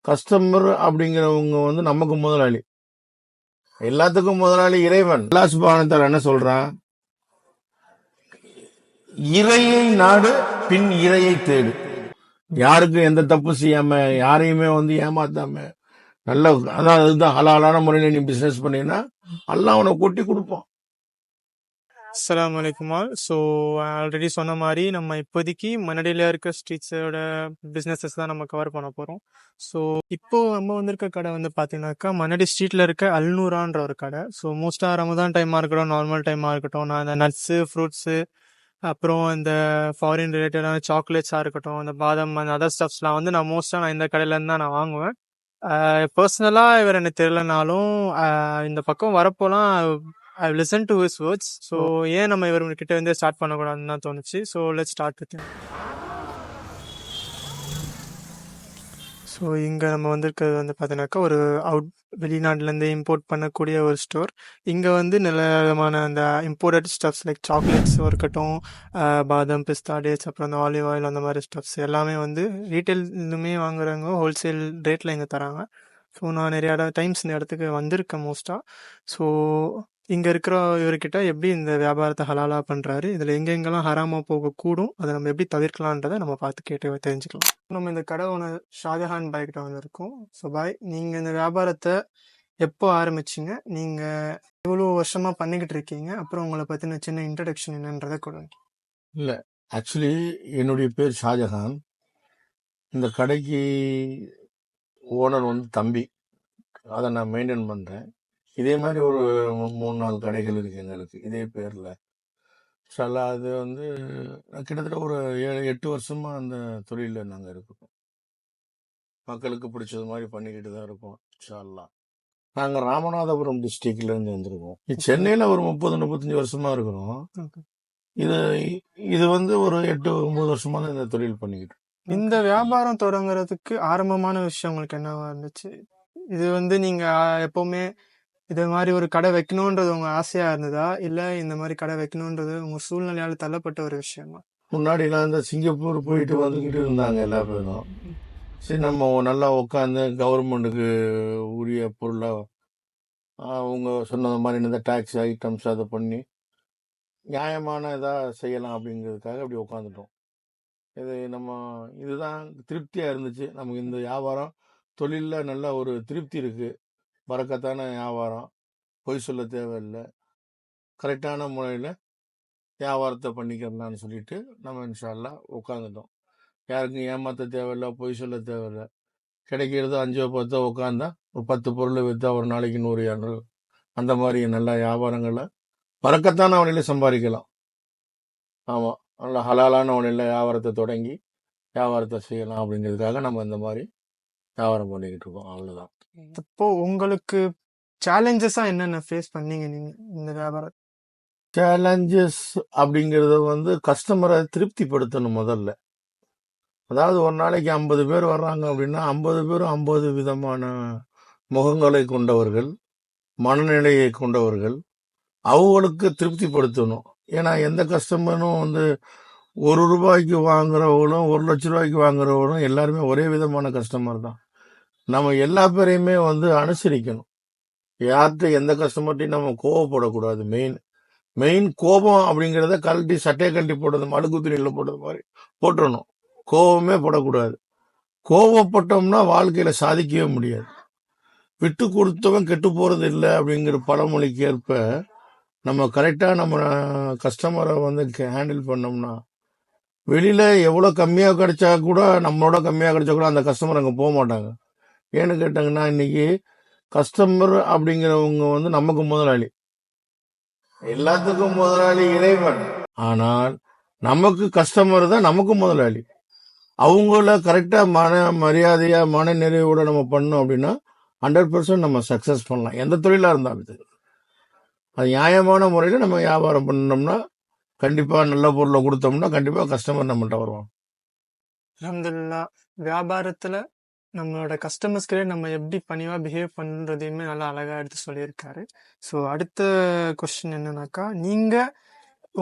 Customer அப்படிங்கிறவங்க வந்து நமக்கு முதலாளி. எல்லாத்துக்கும் முதலாளி இறைவன். அல்லாஹ் சுப்ஹானஹு வ தஆலா என்ன சொல்றான்? இறையை நாடு, பின் இறையை தேடு. யாருக்கும் எந்த தப்பு செய்யாம, யாரையுமே வந்து ஏமாத்தாம, நல்ல அதான் அதுதான் ஹலாலான முறையில நீ பிசினஸ் பண்ணீங்கன்னா அல்லாஹ் உனக்கு கொட்டி கொடுப்பான். அஸ்ஸலாமு அலைக்கும் ஆல். ஸோ ஆல்ரெடி சொன்ன மாதிரி நம்ம இப்போதைக்கு மன்னடியில் இருக்க ஸ்ட்ரீட்ஸோட பிஸ்னஸஸ் தான் நம்ம கவர் பண்ண போகிறோம். ஸோ இப்போ நம்ம வந்திருக்க கடை வந்து பார்த்தீங்கன்னாக்கா மன்னடி ஸ்ட்ரீட்டில் இருக்க அல்நூரான்ற ஒரு கடை. ஸோ மோஸ்ட்டாக ரமதான் டைமாக இருக்கட்டும், நார்மல் டைமாக இருக்கட்டும், நான் இந்த நட்ஸு, ஃப்ரூட்ஸு, அப்புறம் இந்த ஃபாரின் ரிலேட்டடான சாக்லேட்ஸாக இருக்கட்டும், இந்த பாதாம் அந்த அதர் ஸ்டப்ஸ்லாம் வந்து நான் மோஸ்ட்டாக இந்த கடையிலேருந்து தான் நான் வாங்குவேன். பர்சனலாக இவர் எனக்கு தெரியலனாலும் இந்த பக்கம் வரப்போலாம் I listen to his words. So ஏன் நம்ம இவர்கிட்ட வந்து ஸ்டார்ட் பண்ணக்கூடாதுன்னு தான் தோணுச்சு. So let's start with. So இங்கே நம்ம வந்திருக்கிறது வந்து பார்த்தீங்கன்னாக்கா ஒரு வெளிநாட்டிலேருந்து இம்போர்ட் பண்ணக்கூடிய ஒரு ஸ்டோர். இங்கே வந்து நல்ல விதமான அந்த இம்போர்ட்டட் ஸ்டப்ஸ் லைக் சாக்லேட்ஸும் இருக்கட்டும், பாதாம், பிஸ்தா, டேட்ஸ், அப்புறம் அந்த ஆலிவ் ஆயில், அந்த மாதிரி ஸ்டப்ஸ் எல்லாமே வந்து ரீட்டைலுமே வாங்குறவங்க ஹோல்சேல் ரேட்டில் இங்கே தராங்க. ஸோ நான் நிறையா டைம்ஸ் இந்த இடத்துக்கு வந்திருக்கேன் மோஸ்ட்டாக. ஸோ இங்கே இருக்கிற இவர்கிட்ட எப்படி இந்த வியாபாரத்தை ஹலாலாக பண்ணுறாரு, இதில் எங்கெங்கெல்லாம் ஹராமாக போகக்கூடும், அதை நம்ம எப்படி தவிர்க்கலான்றதை நம்ம பார்த்து கேட்டு தெரிஞ்சுக்கலாம். நம்ம இந்த கடை ஓனர் ஷாஜஹான் பாய் கிட்ட வந்திருக்கோம். ஸோ பாய், நீங்கள் இந்த வியாபாரத்தை எப்போ ஆரம்பிச்சிங்க, நீங்கள் எவ்வளோ வருஷமாக பண்ணிக்கிட்டு இருக்கீங்க, அப்புறம் உங்களை பற்றின சின்ன இன்ட்ரடக்ஷன் என்னன்றதை கொடுங்க. இல்லை, ஆக்சுவலி என்னுடைய பேர் ஷாஜஹான். இந்த கடைக்கு ஓனர் வந்து தம்பி. அதை நான் மெயின்டைன் பண்ணுறேன். இதே மாதிரி ஒரு 3-4 கடைகள் இருக்கு எங்களுக்கு இதே பேரில். ஷல்லா அது வந்து கிட்டத்தட்ட ஒரு 7-8 வருஷமா அந்த தொழிலில் நாங்கள் இருக்கோம். மக்களுக்கு பிடிச்சது மாதிரி பண்ணிக்கிட்டு தான் இருக்கோம். ஷல்லா நாங்கள் ராமநாதபுரம் டிஸ்ட்ரிக்ட்லேருந்து வந்திருக்கோம். சென்னையில் ஒரு 30-35 வருஷமா இருக்கிறோம். இது இது வந்து ஒரு 8-9 வருஷமா தான் இந்த தொழில் பண்ணிக்கிட்டு. இந்த வியாபாரம் தொடங்குறதுக்கு ஆரம்பமான விஷயம் உங்களுக்கு என்னவா இருந்துச்சு? இது வந்து நீங்க எப்பவுமே இது மாதிரி ஒரு கடை வைக்கணும்ன்றது உங்க ஆசையா இருந்ததா, இல்ல இந்த மாதிரி கடை வைக்கணும்ன்றது உங்க சூழ்நிலையால தள்ளப்பட்ட ஒரு விஷயமா? முன்னாடிலாம் இந்த சிங்கப்பூர் போயிட்டு வந்துக்கிட்டு இருந்தாங்க எல்லா பேரும். சரி, நம்ம நல்லா உட்காந்து கவர்மெண்ட்டுக்கு உரிய பொருளாக அவங்க சொன்னது மாதிரி இந்த டேக்ஸ் ஐட்டம்ஸ் அதை பண்ணி நியாயமான இதாக செய்யலாம் அப்படிங்கிறதுக்காக அப்படி உட்காந்துட்டோம். இதுதான் திருப்தியாக இருந்துச்சு. நமக்கு இந்த வியாபாரம் தொழிலில் நல்ல ஒரு திருப்தி இருக்குது. பறக்கத்தான வியாபாரம், பொய் சொல்ல தேவையில்லை, கரெக்டான முறையில் வியாபாரத்தை பண்ணிக்கிறலான்னு சொல்லிட்டு நம்ம இன்ஷா அல்லாஹ் உட்காந்துட்டோம். யாருக்கும் ஏமாற்ற தேவையில்லை, பொய் சொல்ல தேவையில்லை. கிடைக்கிறது 5-10 உட்காந்தா ஒரு 10 பொருள் விற்றா ஒரு நாளைக்கு 100-200 அந்த மாதிரி நல்ல வியாபாரங்களை பறக்கத்தான வழியில் சம்பாதிக்கலாம். ஆமாம், நல்ல ஹலாலான வழியில் வியாபாரத்தை தொடங்கி வியாபாரத்தை செய்யலாம் அப்படிங்கிறதுக்காக நம்ம இந்த மாதிரி வியாபாரம் பண்ணிக்கிட்டு இருக்கோம். அவ்வளோதான். இப்போ உங்களுக்கு சேலஞ்சஸா என்னென்ன ஃபேஸ் பண்ணீங்க நீங்க இந்த வியாபாரம்? சேலஞ்சஸ் அப்படிங்கிறத வந்து கஸ்டமரை திருப்திப்படுத்தணும் முதல்ல. அதாவது ஒரு நாளைக்கு 50 பேர் வர்றாங்க அப்படின்னா 50 பேரும் 50 விதமான முகங்களை கொண்டவர்கள், மனநிலையை கொண்டவர்கள். அவங்களுக்கு திருப்திப்படுத்தணும். ஏன்னா எந்த கஸ்டமரும் வந்து 1 ரூபாய்க்கு வாங்குறவங்களும் 1 லட்ச ரூபாய்க்கு வாங்குறவங்களும் எல்லாருமே ஒரே விதமான கஸ்டமர் தான். நம்ம எல்லா பேரையுமே வந்து அனுசரிக்கணும். யார்கிட்ட எந்த கஸ்டமர்ட்டையும் நம்ம கோவப்படக்கூடாது. மெயின் கோபம் அப்படிங்கிறத கழட்டி சட்டையை கழட்டி போடுறது, மடுக்கு துணியில் போடுறது மாதிரி போட்டுடணும். கோபமே படக்கூடாது. கோபப்பட்டோம்னா வாழ்க்கையில சாதிக்கவே முடியாது. விட்டு கொடுத்தவன் கெட்டு போறது இல்லை அப்படிங்கிற பழமொழிக்கு ஏற்ப நம்ம கரெக்டாக நம்ம கஸ்டமரை வந்து ஹேண்டில் பண்ணோம்னா வெளியில எவ்வளோ கம்மியாக கிடைச்சா கூட, நம்மளோட கம்மியாக கிடைச்சா கூட அந்த கஸ்டமர் அங்கே போக மாட்டாங்க. ஏன்னு கேட்டாங்கன்னா இன்னைக்கு கஸ்டமர் அப்படிங்கிறவங்க வந்து நமக்கு முதலாளி. எல்லாத்துக்கும் முதலாளி இறைவன். ஆனால் நமக்கு கஸ்டமர் தான் நமக்கு முதலாளி. அவங்கள கரெக்டா மரியாதையா மன நிறைவோட நம்ம பண்ணோம் அப்படின்னா 100% நம்ம சக்சஸ் பண்ணலாம். எந்த தொழிலா இருந்தாலும் சரி. அது நியாயமான முறையில நம்ம வியாபாரம் பண்ணோம்னா கண்டிப்பா நல்ல பொருளை கொடுத்தோம்னா கண்டிப்பா கஸ்டமர் நம்மகிட்ட வருவாங்க. அல்ஹம்துலில்லாஹ், வியாபாரத்துல நம்மளோட கஸ்டமர்ஸ்க்கு நம்ம எப்படி பணிவா பிஹேவ் பண்றதையுமே நல்லா அழகா எடுத்து சொல்லியிருக்காரு. ஸோ அடுத்த கொஸ்டின் என்னன்னாக்கா, நீங்க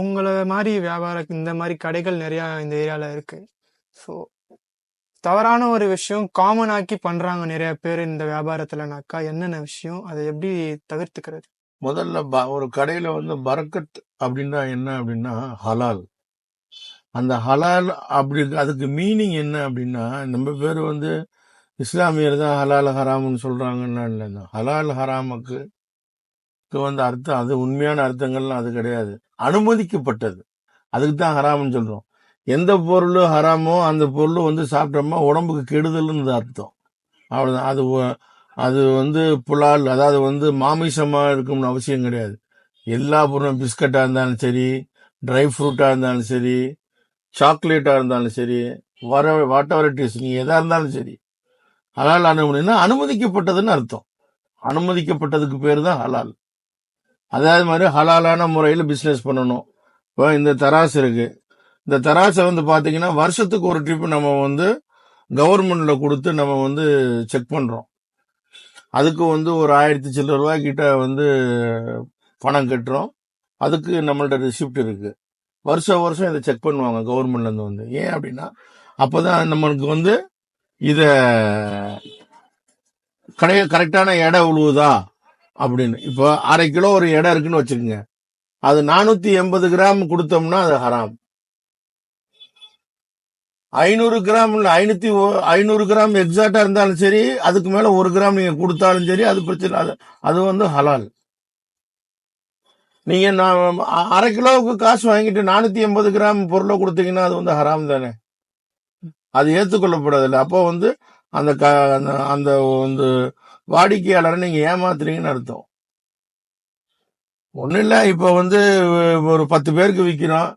உங்களை மாதிரி வியாபாரம் இந்த மாதிரி கடைகள் நிறையா இந்த ஏரியாவில் இருக்கு. ஸோ தவறான ஒரு விஷயம் காமன் ஆக்கி பண்றாங்க நிறைய பேர் இந்த வியாபாரத்துலனாக்கா, என்னென்ன விஷயம்? அதை எப்படி தவிர்த்துக்கிறது? முதல்ல ஒரு கடையில வந்து பரக்கத் அப்படின்னா என்ன அப்படின்னா ஹலால். அந்த ஹலால் அப்படி அதுக்கு மீனிங் என்ன அப்படின்னா, நம்ம பேர் வந்து இஸ்லாமியர் தான் ஹலால் ஹராம்னு சொல்றாங்கன்னா இல்லைன்னா ஹலால் ஹராமுக்கு வந்து அர்த்தம், அது உண்மையான அர்த்தங்கள்லாம் அது கிடையாது. அனுமதிக்கப்பட்டது, அதுக்கு தான் ஹராம்னு சொல்றோம். எந்த பொருள் ஹராமோ அந்த பொருள் வந்து சாப்பிட்டோம்னா உடம்புக்கு கெடுதல்னு அர்த்தம். அவ்வளவுதான். அது வந்து புலால், அதாவது வந்து மாமிசமா இருக்கும்னு அவசியம் கிடையாது. எல்லா பொருளும் பிஸ்கட்டா இருந்தாலும் சரி, ட்ரை ஃப்ரூட்டா இருந்தாலும் சரி, சாக்லேட்டா இருந்தாலும் சரி, வாட் எவர் இட் இஸ், நீங்க எதா இருந்தாலும் சரி, ஹலால் அனுமதிக்கப்பட்டதுன்னு அர்த்தம். அனுமதிக்கப்பட்டதுக்கு பேர் தான் ஹலால். அதே மாதிரி ஹலாலான முறையில் பிசினஸ் பண்ணணும். இப்போ இந்த தராசு இருக்கு, இந்த தராசை வந்து பாத்தீங்கன்னா வருஷத்துக்கு ஒரு ட்ரிப் நம்ம வந்து கவர்மெண்ட்ல கொடுத்து நம்ம வந்து செக் பண்றோம். அதுக்கு வந்து ஒரு 1000 சில்லற ரூபாய் கிட்ட வந்து பணம் கட்டுறோம். அதுக்கு நம்மள்ட்ட ரிசிப்ட் இருக்கு. வருஷம் வருஷம் இதை செக் பண்ணுவாங்க கவர்மெண்ட்ல இருந்து வந்து. ஏன் அப்படின்னா அப்பதான் நம்மளுக்கு வந்து இத கரெக்டான எடை உழுவுதா அப்படின்னு. இப்போ 1/2 கிலோ ஒரு எடை இருக்குன்னு வச்சுக்கோங்க, அது 480 கிராம் கொடுத்தோம்னா அது ஹராம். 500 கிராம் இல்ல 500 கிராம் எக்ஸாக்டா இருந்தாலும் சரி, அதுக்கு மேல 1 கிராம் நீங்க கொடுத்தாலும் சரி, அது பிரச்சனை. அது வந்து ஹலால். நீங்க 1/2 கிலோவுக்கு காசு வாங்கிட்டு 480 கிராம் பொருளை கொடுத்தீங்கன்னா அது வந்து ஹராம் தானே, அது ஏற்றுக்கொள்ளப்படாது. அப்போ வந்து அந்த அந்த வந்து வாடிக்கையாளரை நீங்க ஏமாத்துறீங்கன்னு அர்த்தம். ஒன்றும் இல்லை, இப்போ வந்து ஒரு 10 பேருக்கு விற்கிறோம்,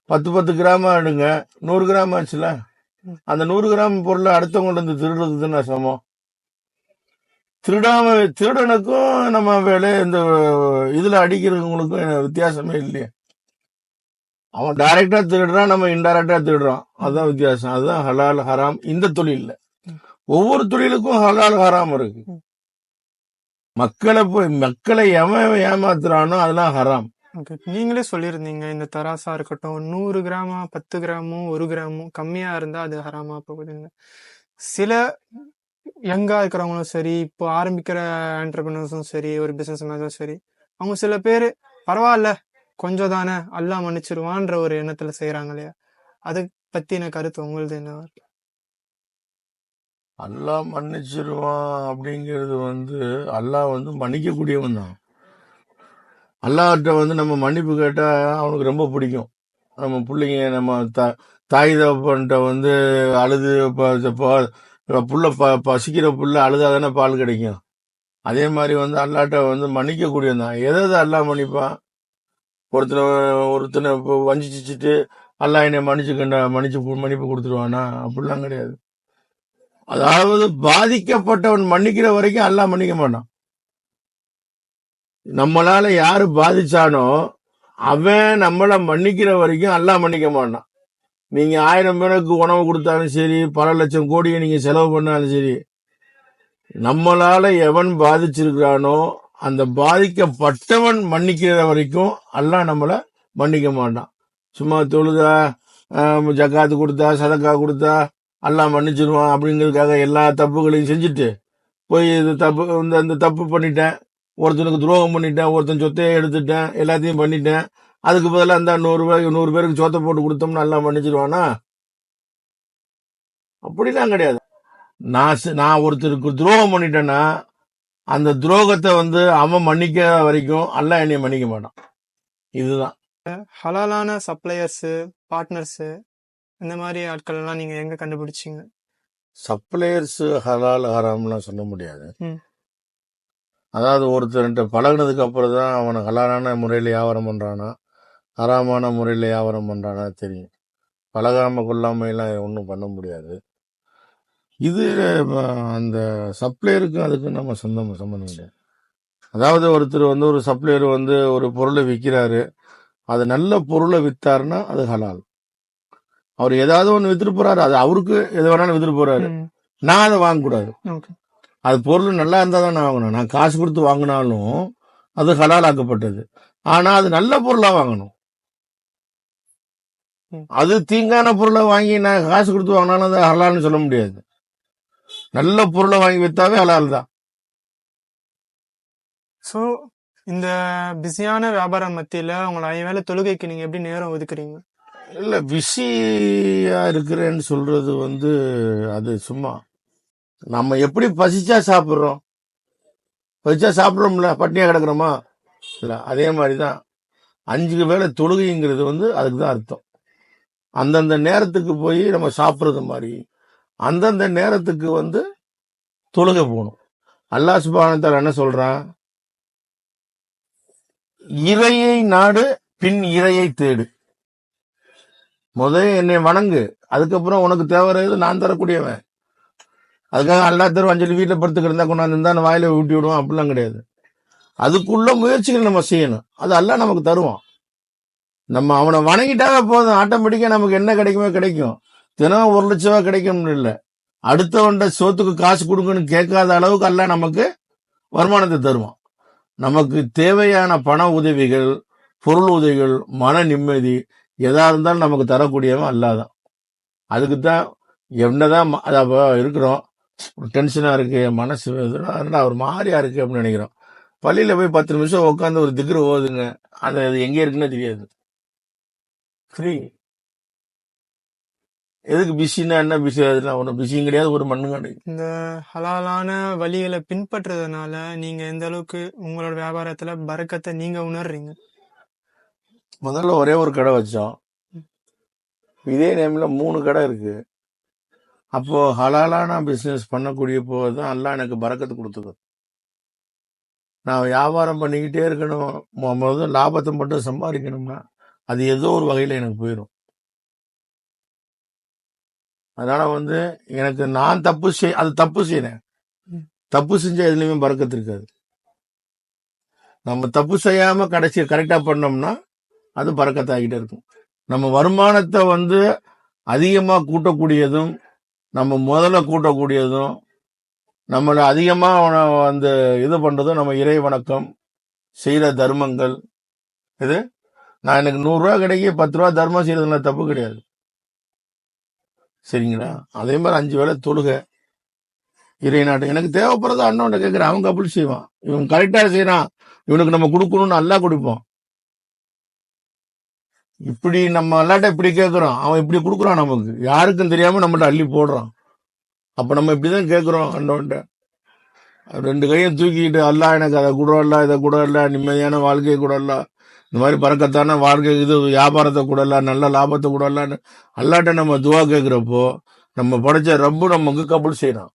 10 கிராமா எடுங்க, 100 கிராம் ஆச்சுல. அந்த 100 கிராம் பொருளை அடுத்தவங்கள்ட்ட இருந்து திருடுறதுன்னு சமம். திருடனுக்கும் நம்ம வேலை இந்த இதுல அடிக்கிறவங்களுக்கும் வித்தியாசமே இல்லையே. அவன் டைரக்டா திருடுறான், நம்ம இன்டைரக்டா திருடுறோம், அதுதான் வித்தியாசம். அதுதான் ஹலால் ஹராம் இந்த தொழில்ல. ஒவ்வொரு தொழிலுக்கும் ஹலால் ஹராம் இருக்கு. மக்களை எவன் ஏமாத்துறானோ அதெல்லாம் ஹராம். நீங்களே சொல்லியிருந்தீங்க, இந்த தராசா இருக்கட்டும் 100 கிராமா 10 கிராமும் 1 கிராமும் கம்மியா இருந்தா அது ஹராமா போகுதுங்க. சில யங்கா இருக்கிறவங்களும் சரி, இப்போ ஆரம்பிக்கிற ஆண்டர்பிரினர்ஸும் சரி, ஒரு பிசினஸ் மேனும் சரி, அவங்க சில பேர் பரவாயில்ல கொஞ்சம் தானே அல்லாஹ் மன்னிச்சிருவான்ற ஒரு எண்ணத்துல செய்யறாங்க இல்லையா, அதை பத்தின கருத்து உங்களுது என்ன? அல்லாஹ் மன்னிச்சிருவான் அப்படிங்கிறது வந்து அல்லாஹ் வந்து மன்னிக்க கூடியவன் தான். அல்லாஹ்கிட்ட வந்து நம்ம மன்னிப்பு கேட்டா அவனுக்கு ரொம்ப பிடிக்கும். நம்ம பிள்ளைங்க, நம்ம தாய் தகப்பன்ட்ட வந்து அழுது புள்ள பசிக்கிற புள்ள அழுதாதானே பால் கிடைக்கும். அதே மாதிரி வந்து அல்லாட்ட வந்து மன்னிக்க கூடியவன் தான். எதை அல்லாஹ் மன்னிப்பான்? ஒருத்தனை வஞ்சிச்சுட்டு அல்லாஹ் என்னை மன்னிப்பு கொடுத்துருவானா? அப்படிலாம் கிடையாது. அதாவது பாதிக்கப்பட்டவன் மன்னிக்கிற வரைக்கும் அல்லாஹ் மன்னிக்க மாட்டான். நம்மளால யாரு பாதிச்சானோ அவன் நம்மள மன்னிக்கிற வரைக்கும் அல்லாஹ் மன்னிக்க மாட்டான். நீங்க 1000 பேருக்கு உணவு கொடுத்தாலும் சரி, பல லட்சம் கோடியை நீங்க செலவு பண்ணாலும் சரி, நம்மளால எவன் பாதிச்சிருக்கிறானோ அந்த பாதிக்கப்பட்டவன் மன்னிக்கிற வரைக்கும் அல்லாஹ் நம்மள மன்னிக்க மாட்டான். சும்மா தொழுதா ஜக்காத்து கொடுத்தா சதக்கா கொடுத்தா அல்லாஹ் மன்னிச்சிருவான் அப்படிங்கிறதுக்காக எல்லா தப்புகளையும் செஞ்சுட்டு போய் இந்த தப்பு பண்ணிட்டேன், ஒருத்தனுக்கு துரோகம் பண்ணிட்டேன், ஒருத்தன் சொத்தையே எடுத்துட்டேன், எல்லாத்தையும் பண்ணிட்டேன், அதுக்கு பதிலாக அந்த 100 பேருக்கு சோத்தை போட்டு கொடுத்தோம்னு எல்லாம் மன்னிச்சிருவானா? அப்படிலாம் கிடையாது. நான் ஒருத்தருக்கு துரோகம் பண்ணிட்டேன்னா அந்த துரோகத்தை வந்து அவன் மன்னிக்க வரைக்கும் அல்லாஹ் என்னைய மன்னிக்க மாட்டான். இதுதான் ஹலாலான சப்ளையர்ஸ், பார்ட்னர்ஸ், இந்த மாதிரி ஆட்கள் எல்லாம் நீங்க எங்க கண்டுபிடிச்சீங்க? சப்ளையர்ஸ் ஹலால் ஹராம்லாம் சொல்ல முடியாது. அதாவது ஒருத்தர்கிட்ட பழகினதுக்கு அப்புறம் தான் அவனை ஹலாலான முறையில் வியாபாரம் பண்றானா ஹராமான முறையில் வியாபாரம் பண்றானா தெரியும். பழகாம கொள்ளாமையெல்லாம் ஒன்றும் பண்ண முடியாது. இது அந்த சப்ளையருக்கும் அதுக்கு நம்ம சம்மந்தம் கிடையாது. அதாவது ஒருத்தர் வந்து ஒரு சப்ளையர் வந்து ஒரு பொருளை விற்கிறாரு, அது நல்ல பொருளை வித்தாருன்னா அது ஹலால். அவர் ஏதாவது ஒன்று வித்துட்டு போறாரு, அது அவருக்கு எது வேணாலும் வித்துட்டு போறாரு, நான் அதை வாங்கக்கூடாது. அது பொருள் நல்லா இருந்தா தான் நான் வாங்கணும். நான் காசு கொடுத்து வாங்கினாலும் அது ஹலால் ஆக்கப்பட்டது. ஆனா அது நல்ல பொருளா வாங்கணும். ம். அது தீங்கான பொருளை வாங்கி நான் காசு கொடுத்து வாங்கினாலும் அது ஹலால்னு சொல்ல முடியாது. நல்ல பொருளை வாங்கி வித்தாவே ஹலால் தான். ஸோ இந்த பிஸியான வியாபாரம் மத்தியில உங்களை 5 வேளை தொழுகைக்கு நீங்க எப்படி நேரம் ஒதுக்குறீங்க? இல்ல பிஸியா இருக்கிறேன்னு சொல்றது வந்து அது சும்மா. நம்ம எப்படி பசிச்சா சாப்பிடுறோம், பசிச்சா சாப்பிடுறோம்ல, பட்னியா கிடக்குறோமா இல்ல, அதே மாதிரிதான் 5 வேளை தொழுகைங்கிறது வந்து அதுக்கு தான் அர்த்தம். அந்தந்த நேரத்துக்கு போய் நம்ம சாப்பிடுறது மாதிரி அந்தந்த நேரத்துக்கு வந்து தொழுகை போகணும். அல்லாஹ் சுப்ஹானஹு வ தஆலா என்ன சொல்றான், இறையை நாடு பின் இறையை தேடு. முதல்ல என்னை வணங்கு, அதுக்கப்புறம் உனக்கு தேவைறது நான் தரக்கூடியவன். அதுக்காக அல்லாஹ் தருவான் சொல்லி வீட்டில் படுத்துக்கிட்டு இருந்தா கொண்டாந்து இருந்தா வாயில ஊட்டி விடுவோம் அப்படிலாம் கிடையாது. அதுக்குள்ள முயற்சிகள் நம்ம செய்யணும், அது அல்லாஹ் நமக்கு தருவான். நம்ம அவனை வணங்கிட்டாவே போதும், ஆட்டோமேட்டிக்கா நமக்கு என்ன கிடைக்குமோ கிடைக்கும். தினம் 1 லட்சம் ரூபாய் கிடைக்கும்னு இல்லை, அடுத்தவன்ட சோத்துக்கு காசு கொடுங்கன்னு கேட்காத அளவுக்கு அல்லாஹ் நமக்கு வருமானத்தை தருவான். நமக்கு தேவையான பண உதவிகள், பொருள் உதவிகள், மன நிம்மதி எதா இருந்தாலும் நமக்கு தரக்கூடியவன் அல்லாஹ் தான். அதுக்கு தான் என்னதான் இருக்கிறோம், டென்ஷனா இருக்கு, மனசு என்னடா ஒரு மாதிரியா இருக்கு அப்படின்னு நினைக்கிறோம். பள்ளியில போய் 10 நிமிஷம் உட்காந்து ஒரு திக்ரு ஓதுங்க, அது எங்க இருக்குன்னு தெரியாது. ஃப்ரீ. எதுக்கு பிஸின்னா என்ன பிஸி? அதெல்லாம் ஒன்றும் பிஸியும் கிடையாது, ஒரு மண்ணும் கிடையாது. இந்த ஹலாலான வழிகளை பின்பற்றுறதுனால நீங்க எந்த அளவுக்கு உங்களோட வியாபாரத்துல பரக்கத்தை நீங்க உணர்றீங்க? முதல்ல ஒரே ஒரு கடை வச்சோம், இதே நேம்ல 3 கடை இருக்கு. அப்போ ஹலாலான பிசினஸ் பண்ணக்கூடிய போதுதான் அல்லாஹ் எனக்கு பரக்கத்து கொடுத்தது. நான் வியாபாரம் பண்ணிக்கிட்டே இருக்கணும், முதல்ல லாபத்தை மட்டும் சம்பாதிக்கணும்னா அது ஏதோ ஒரு வகையில எனக்கு போயிடும். அதனால வந்து எனக்கு நான் அது தப்பு செய்யறேன், தப்பு செஞ்சா எதுலையுமே பறக்கத்து இருக்காது. நம்ம தப்பு செய்யாம கடைசி கரெக்டா பண்ணோம்னா அது பறக்கத்தாகிட்டே இருக்கும். நம்ம வருமானத்தை வந்து அதிகமா கூட்டக்கூடியதும், நம்ம முதல்ல கூட்டக்கூடியதும், நம்மளை அதிகமா வந்து இது பண்றதும் நம்ம இறை வணக்கம், செய்யற தர்மங்கள். இது நான் எனக்கு 100 ரூபா கிடைக்க 10 ரூபா தர்மம் செய்யறதுல தப்பு கிடையாது, சரிங்களா? அதே மாதிரி 5 வேளை தொழுக, இறை நாட்டு. எனக்கு தேவைப்படுறது அண்ணன் கேட்கிறேன், அவன் கபுல் செய்வான். இவன் கரெக்டா செய்யறான், இவனுக்கு நம்ம கொடுக்கணும்னு நல்லா கொடுப்போம். இப்படி நம்ம அல்லாட்ட இப்படி கேட்கிறோம், அவன் இப்படி கொடுக்குறான், நமக்கு யாருக்கும் தெரியாம நம்மகிட்ட அள்ளி போடுறான். அப்ப நம்ம இப்படிதான் கேட்கிறோம் அண்ணன்ட்ட. 2 கையும் தூக்கிட்டு அல்லாஹ் எனக்கு அதை கூட இல்ல, இதை கூட இல்ல, நிம்மதியான வாழ்க்கையை கூட இல்ல, இந்த மாதிரி பறக்கத்தான வாழ்க்கை, இது வியாபாரத்தை கூட இல்ல, நல்ல லாபத்தை கூட இல்லன்னு அல்லாட்ட நம்ம துவா கேட்கிறப்போ நம்ம படைச்ச ரப்பு நமக்கு கபுல் செய்யறான்.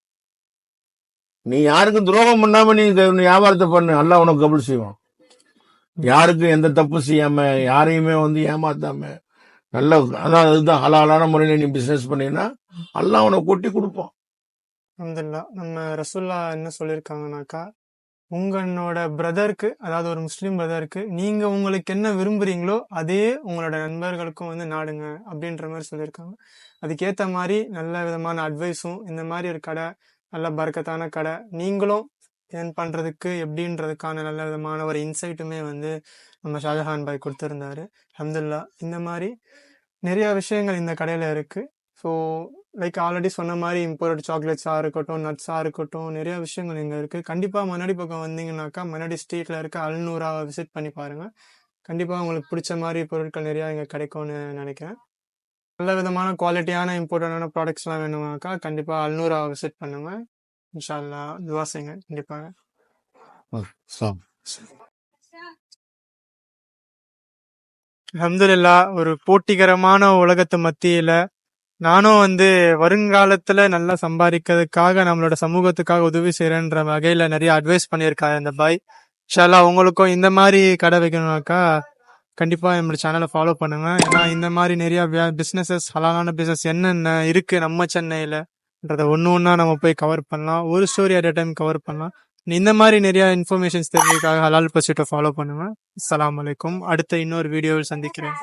நீ யாருக்கும் துரோகம் பண்ணாம நீ வியாபாரத்தை பண்ணு, அல்லாஹ் உனக்கு கபுல் செய்வான். யாருக்கும் எந்த தப்பு செய்யாம, யாரையுமே வந்து ஏமாத்தாம, நல்ல அதான் அதுதான் ஹலாலான முறையில நீ பிசினஸ் பண்ணீங்கன்னா அல்லாஹ் உனக்கு கொட்டி கொடுப்பான். அல்ஹம்துலில்லாஹ். நம்ம ரசூல்லா என்ன சொல்லியிருக்காங்கனாக்கா, உங்களோட பிரதருக்கு, அதாவது ஒரு முஸ்லீம் பிரதருக்கு நீங்க உங்களுக்கு என்ன விரும்புறீங்களோ அதே உங்களோட நண்பர்களுக்கும் வந்து நாடுங்க அப்படின்ற மாதிரி சொல்லியிருக்காங்க. அதுக்கேற்ற மாதிரி நல்ல விதமான அட்வைஸும், இந்த மாதிரி ஒரு கடை நல்ல பரக்கத்தான கடை, நீங்களும் ஏர்ன் பண்றதுக்கு எப்படின்றதுக்கான நல்ல விதமான ஒரு இன்சைட்டுமே வந்து நம்ம ஷாஜஹான் பாய் கொடுத்துருந்தாரு. அல்ஹம்துலில்லாஹ். இந்த மாதிரி நிறைய விஷயங்கள் இந்த கடையில இருக்கு. ஸோ லைக் ஆல்ரெடி சொன்ன மாதிரி இம்போர்ட் சாக்லேட்ஸாக இருக்கட்டும், நட்ஸாக இருக்கட்டும், நிறைய விஷயங்கள் இங்கே இருக்குது. கண்டிப்பாக மண்ணடி பக்கம் வந்தீங்கன்னாக்கா மண்ணடி ஸ்ட்ரீட்டில் இருக்க அல்நூராவை விசிட் பண்ணி பாருங்கள். கண்டிப்பாக உங்களுக்கு பிடிச்ச மாதிரி பொருட்கள் நிறையா இங்கே கிடைக்கும்னு நினைக்கிறேன். நல்ல விதமான குவாலிட்டியான இம்போர்ட்டடான ப்ராடக்ட்ஸ்லாம் வேணும்னாக்கா கண்டிப்பாக அல்நூராவை விசிட் பண்ணுங்கள். இன்ஷா அல்லாஹ் துவா செய்யுங்க கண்டிப்பாக. அல்ஹம்துலில்லாஹ். ஒரு போட்டிகரமான உலகத்து மத்தியில் நானும் வந்து வருங்காலத்துல நல்லா சம்பாதிக்கிறதுக்காக நம்மளோட சமூகத்துக்காக உதவி செய்யறேன்ற வகையில நிறைய அட்வைஸ் பண்ணியிருக்காரு இந்த பாய். இன்ஷா அல்லாஹ் உங்களுக்கும் இந்த மாதிரி கடை வைக்கணும்னாக்கா கண்டிப்பா நம்மளோட சேனலை ஃபாலோ பண்ணுங்க. ஏன்னா இந்த மாதிரி நிறைய பிசினஸஸ், ஹலாலான பிசினஸ் என்னென்ன இருக்கு நம்ம சென்னையிலன்றத ஒன்னா நம்ம போய் கவர் பண்ணலாம். ஒரு ஸ்டோரி அட் டைம் கவர் பண்ணலாம். இந்த மாதிரி நிறைய இன்ஃபர்மேஷன்ஸ் தெரிஞ்சதுக்காக ஹலால் பர்சூட்டை ஃபாலோ பண்ணுங்க. அஸ்ஸலாமு அலைக்கும். அடுத்த இன்னொரு வீடியோவில் சந்திக்கிறேன்.